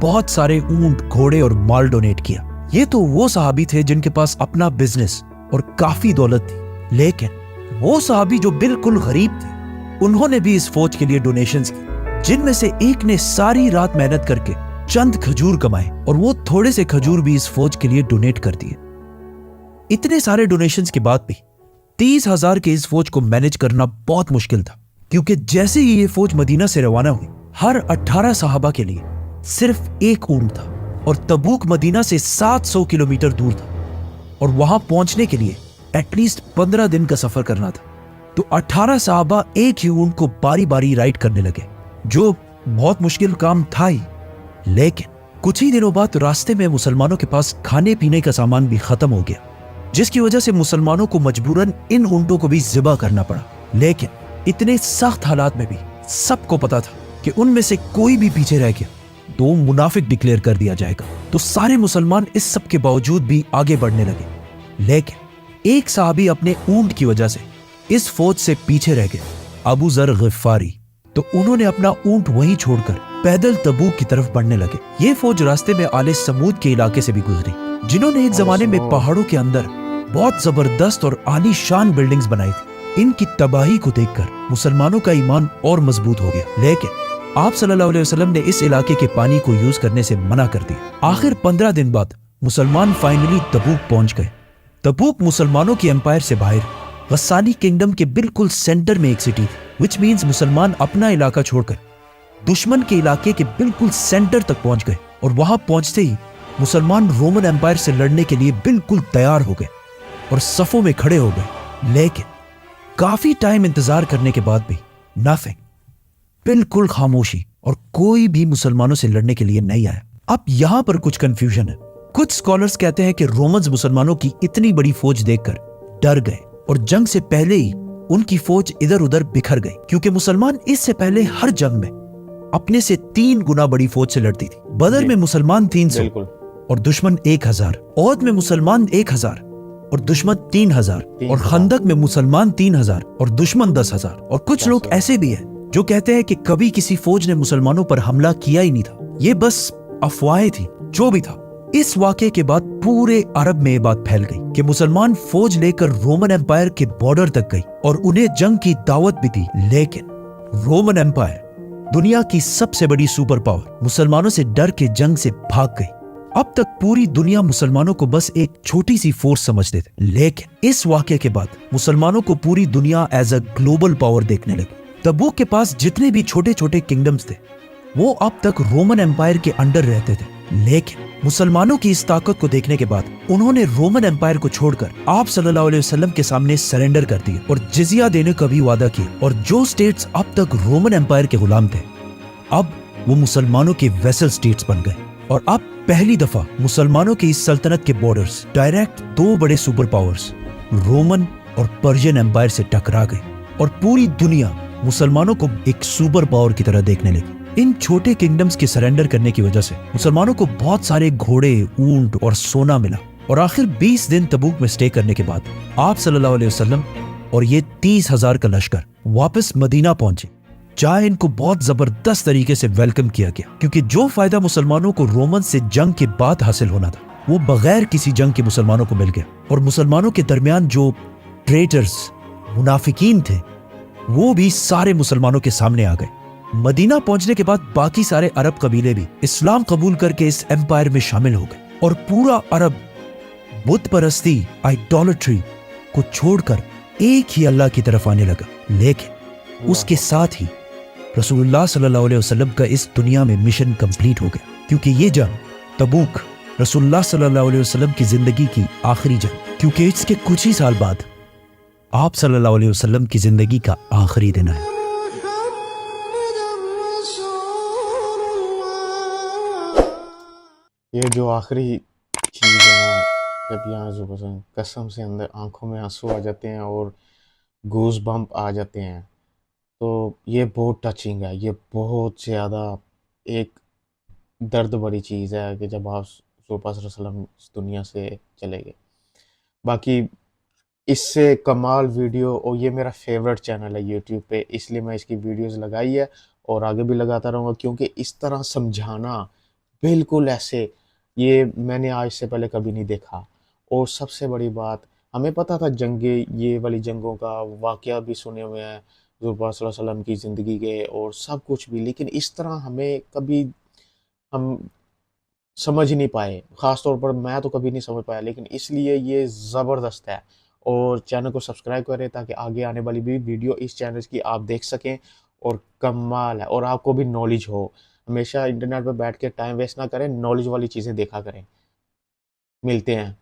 بہت سارے اونٹ، گھوڑے اور مال ڈونیٹ کیا۔ یہ تو وہ صحابی تھے جن کے پاس اپنا بزنس اور کافی دولت تھی، لیکن وہ صحابی جو بالکل غریب تھے انہوں نے بھی اس فوج کے لیے ڈونیشنز کی، جن میں سے ایک نے ساری رات محنت کر کے چند کھجور کمائے اور وہ تھوڑے سے کھجور بھی اس فوج کے لیے ڈونیٹ کر دیے۔ اتنے سارے ڈونیشنز کے بعد بھی 30,000 کے اس فوج کو مینج کرنا بہت مشکل تھا، کیونکہ جیسے ہی یہ فوج مدینہ سے روانہ ہوئی ہر 18 صحابہ کے لیے صرف ایک اونٹ تھا، اور تبوک مدینہ سے 700 کلومیٹر دور تھا، اور وہاں پہنچنے کے لیے ایٹ لیسٹ 15 دن کا سفر کرنا تھا۔ تو 18 صحابہ ایک ہی اونٹ کو باری باری رائڈ کرنے لگے، جو بہت مشکل کام تھا ہی، لیکن کچھ ہی دنوں بعد راستے میں مسلمانوں کے پاس کھانے پینے کا سامان بھی ختم ہو گیا، جس کی وجہ سے مسلمانوں کو مجبوراً ان اونٹوں کو بھی ذبح کرنا پڑا۔ لیکن اتنے سخت حالات میں بھی سب کو پتا تھا کہ ان میں سے کوئی بھی پیچھے رہ گیا تو منافق ڈکلیئر کر دیا جائے گا، تو سارے مسلمان اس سب کے باوجود بھی آگے بڑھنے لگے۔ لیکن ایک صحابی اپنے اونٹ کی وجہ سے اس فوج سے پیچھے رہ گئے، ابو ذر غفاری، تو انہوں نے اپنا اونٹ وہیں چھوڑ کر پیدل تبوک کی طرف بڑھنے لگے۔ یہ فوج راستے میں آل سمود کے علاقے سے بھی گزری، جنہوں نے ایک زمانے میں پہاڑوں کے اندر بہت زبردست اور عالی شان بلڈنگز بنائی تھی۔ ان کی تباہی کو دیکھ کر مسلمانوں کا ایمان اور مضبوط ہو گیا، لیکن آپ صلی اللہ علیہ وسلم نے اس علاقے کے پانی کو یوز کرنے سے منع کر دیا۔ آخر 15 دن بعد مسلمان فائنلی تبوک پہنچ گئے۔ تبوک مسلمانوں کی امپائر سے باہر غسانی کنگڈم کے بالکل سینٹر میں ایک سٹی تھی، وچ مینز مسلمان اپنا علاقہ چھوڑ کر دشمن کے علاقے کے بالکل سینٹر تک پہنچ گئے، اور وہاں پہنچتے ہی مسلمان رومن امپائر سے لڑنے کے لیے بالکل تیار ہو گئے اور صفوں میں کھڑے ہو گئے۔ لیکن کافی ٹائم انتظار کرنے کے بعد بھی نتھنگ، بالکل خاموشی، اور کوئی بھی مسلمانوں سے لڑنے کے لیے نہیں آیا۔ اب یہاں پر کچھ کنفیوژن ہے۔ کچھ سکولرز کہتے ہیں کہ رومنز مسلمانوں کی اتنی بڑی فوج دیکھ کر ڈر گئے اور جنگ سے پہلے ہی ان کی فوج ادھر ادھر بکھر گئی، کیونکہ مسلمان اس سے پہلے ہر جنگ میں اپنے سے 3 گنا بڑی فوج سے لڑتی تھی۔ بدر میں مسلمان 300 اور دشمن 1000، احد میں مسلمان 1000 اور دشمن 3000، اور خندق میں مسلمان 3000 اور دشمن 10,000۔ اور کچھ لوگ ایسے بھی ہیں جو کہتے ہیں کہ کبھی کسی فوج نے مسلمانوں پر حملہ کیا ہی نہیں تھا، یہ بس افواہیں تھی۔ جو بھی تھا، اس واقعے کے بعد پورے عرب میں یہ بات پھیل گئی کہ مسلمان فوج لے کر رومن امپائر کے بارڈر تک گئی اور انہیں جنگ کی دعوت بھی دی، لیکن رومن امپائر، دنیا کی سب سے بڑی سپر پاور، مسلمانوں سے ڈر کے جنگ سے بھاگ گئی۔ اب تک پوری دنیا مسلمانوں کو بس ایک چھوٹی سی فورس سمجھتے تھے، لیکن اس واقعے کے بعد مسلمانوں کو پوری دنیا ایز اے گلوبل پاور دیکھنے لگی۔ تبوک کے پاس جتنے بھی چھوٹے چھوٹے کنگڈمز تھے وہ اب تک رومن امپائر کے انڈر رہتے تھے، لیکن مسلمانوں کی اس طاقت کو دیکھنے کے بعد انہوں نے رومن امپائر کو چھوڑ کر آپ صلی اللہ علیہ وسلم کے سامنے سرنڈر کر دیا اور جزیہ دینے کا بھی وعدہ کیا، اور جو سٹیٹس اب تک رومن امپائر کے غلام تھے اب وہ مسلمانوں کے ویسل سٹیٹس بن گئے۔ اور اب پہلی دفعہ مسلمانوں کی اس سلطنت کے بارڈرز ڈائریکٹ 2 بڑے سپر پاورز رومن اور پرشین امپائر سے ٹکرا گئی، اور پوری دنیا مسلمانوں کو ایک سپر پاور کی طرح دیکھنے لگی۔ ان چھوٹے کنگڈمز کے سرنڈر کرنے کی وجہ سے مسلمانوں کو بہت سارے گھوڑے، اونٹ اور سونا ملا، اور آخر 20 دن تبوک میں سٹے کرنے کے بعد آپ صلی اللہ علیہ وسلم اور یہ 30,000 کا لشکر واپس مدینہ پہنچے، جہاں ان کو بہت زبردست طریقے سے ویلکم کیا گیا، کیونکہ جو فائدہ مسلمانوں کو رومن سے جنگ کے بعد حاصل ہونا تھا وہ بغیر کسی جنگ کے مسلمانوں کو مل گیا، اور مسلمانوں کے درمیان جو ٹریٹرز، منافقین تھے وہ بھی سارے مسلمانوں کے سامنے آ گئے۔ مدینہ پہنچنے کے بعد باقی سارے عرب قبیلے بھی اسلام قبول کر کے اس امپائر میں شامل ہو گئے، اور پورا عرب بت پرستی، آئیڈولٹری کو چھوڑ کر ایک ہی اللہ کی طرف آنے لگا۔ لیکن اس کے ساتھ ہی رسول اللہ صلی اللہ علیہ وسلم کا اس دنیا میں مشن کمپلیٹ ہو گیا، کیونکہ یہ جنگ تبوک رسول اللہ صلی اللہ علیہ وسلم کی زندگی کی آخری جنگ، کیونکہ اس کے کچھ ہی سال بعد آپ صلی اللہ علیہ وسلم کی زندگی کا آخری دن ہے۔ یہ جو آخری چیز ہے نا، جب یہاں قسم سے اندر آنکھوں میں آنسو آ جاتے ہیں اور گوز بمپ آ جاتے ہیں، تو یہ بہت ٹچنگ ہے، یہ بہت زیادہ ایک درد بڑی چیز ہے کہ جب آپ صلی اللہ علیہ وسلم اس دنیا سے چلے گئے۔ باقی اس سے کمال ویڈیو، اور یہ میرا فیورٹ چینل ہے یوٹیوب پہ، اس لیے میں اس کی ویڈیوز لگائی ہے اور آگے بھی لگاتا رہوں گا، کیونکہ اس طرح سمجھانا بالکل ایسے، یہ میں نے آج سے پہلے کبھی نہیں دیکھا۔ اور سب سے بڑی بات، ہمیں پتہ تھا جنگیں، یہ والی جنگوں کا واقعہ بھی سنے ہوئے ہیں، حضور پاک صلی اللہ علیہ وسلم کی زندگی کے اور سب کچھ بھی، لیکن اس طرح ہمیں کبھی ہم سمجھ نہیں پائے، خاص طور پر میں تو کبھی نہیں سمجھ پایا، لیکن اس لیے یہ زبردست ہے۔ اور چینل کو سبسکرائب کریں تاکہ آگے آنے والی بھی ویڈیو اس چینل کی آپ دیکھ سکیں، اور کمال ہے، اور آپ کو بھی نالج ہو۔ ہمیشہ انٹرنیٹ پہ بیٹھ کے ٹائم ویسٹ نہ کریں، نالج والی چیزیں دیکھا کریں۔ ملتے ہیں۔